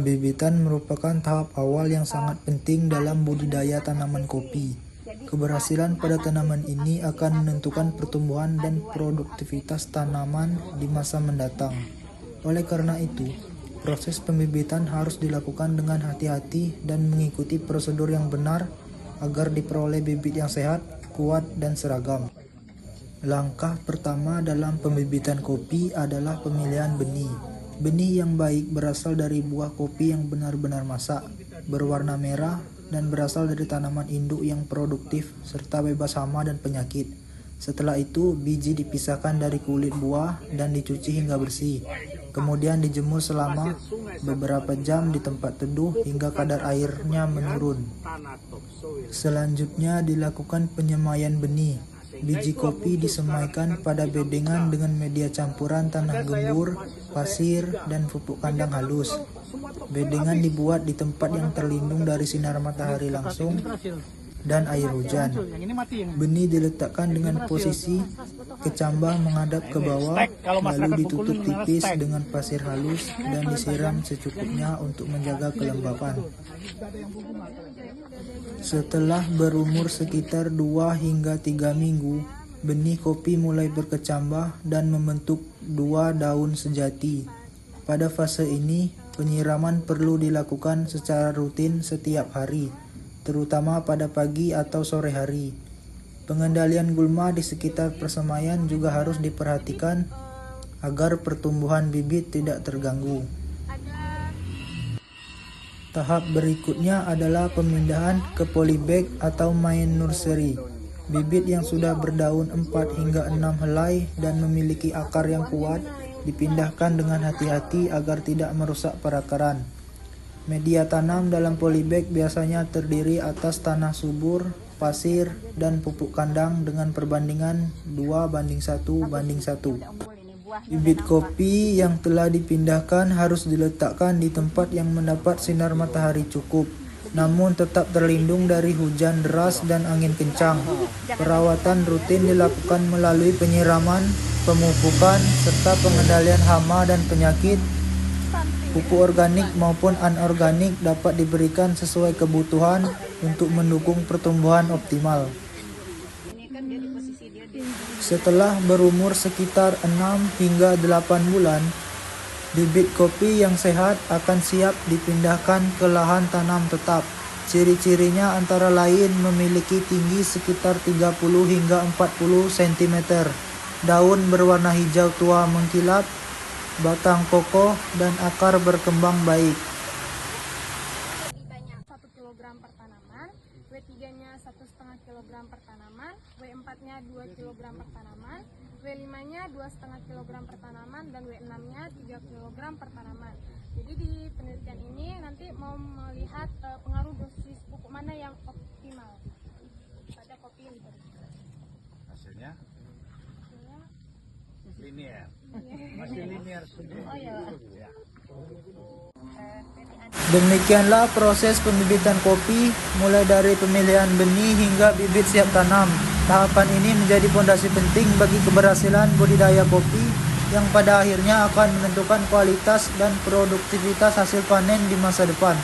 Pembibitan merupakan tahap awal yang sangat penting dalam budidaya tanaman kopi. Keberhasilan pada tanaman ini akan menentukan pertumbuhan dan produktivitas tanaman di masa mendatang. Oleh karena itu, proses pembibitan harus dilakukan dengan hati-hati dan mengikuti prosedur yang benar agar diperoleh bibit yang sehat, kuat, dan seragam. Langkah pertama dalam pembibitan kopi adalah pemilihan benih. Benih yang baik berasal dari buah kopi yang benar-benar masak, berwarna merah, dan berasal dari tanaman induk yang produktif serta bebas hama dan penyakit. Setelah itu, biji dipisahkan dari kulit buah dan dicuci hingga bersih. Kemudian dijemur selama beberapa jam di tempat teduh hingga kadar airnya menurun. Selanjutnya dilakukan penyemaian benih. Biji kopi disemaikan pada bedengan dengan media campuran tanah gembur, pasir, dan pupuk kandang halus. Bedengan dibuat di tempat yang terlindung dari sinar matahari langsung dan air hujan. Benih diletakkan dengan posisi kecambah menghadap ke bawah, lalu ditutup tipis dengan pasir halus dan disiram secukupnya untuk menjaga kelembapan. Setelah berumur sekitar 2 hingga 3 minggu, benih kopi mulai berkecambah dan membentuk 2 daun sejati. Pada fase ini, penyiraman perlu dilakukan secara rutin setiap hari, terutama pada pagi atau sore hari. Pengendalian gulma di sekitar persemaian juga harus diperhatikan agar pertumbuhan bibit tidak terganggu. Tahap berikutnya adalah pemindahan ke polybag atau main nursery. Bibit yang sudah berdaun 4 hingga 6 helai dan memiliki akar yang kuat dipindahkan dengan hati-hati agar tidak merusak perakaran. Media tanam dalam polybag biasanya terdiri atas tanah subur, pasir, dan pupuk kandang dengan perbandingan 2:1:1. Bibit kopi yang telah dipindahkan harus diletakkan di tempat yang mendapat sinar matahari cukup, namun tetap terlindung dari hujan deras dan angin kencang. Perawatan rutin dilakukan melalui penyiraman, pemupukan, serta pengendalian hama dan penyakit. Pupuk organik maupun anorganik dapat diberikan sesuai kebutuhan untuk mendukung pertumbuhan optimal. Setelah berumur sekitar 6 hingga 8 bulan, bibit kopi yang sehat akan siap dipindahkan ke lahan tanam tetap. Ciri-cirinya antara lain memiliki tinggi sekitar 30 hingga 40 cm, daun berwarna hijau tua mengkilap, batang kokoh, dan akar berkembang baik. Per tanaman, W3-nya 1,5 kg per tanaman, W4-nya 2 kg per tanaman, W5-nya 2,5 kg per tanaman, dan W6-nya 3 kg per tanaman. Jadi di penelitian ini nanti mau melihat pengaruh dosis pupuk mana yang optimal pada kopi yang diberikan. Hasilnya? Linear. Masih linear semua. Oh ya. Demikianlah proses pembibitan kopi, mulai dari pemilihan benih hingga bibit siap tanam. Tahapan ini menjadi fondasi penting bagi keberhasilan budidaya kopi yang pada akhirnya akan menentukan kualitas dan produktivitas hasil panen di masa depan.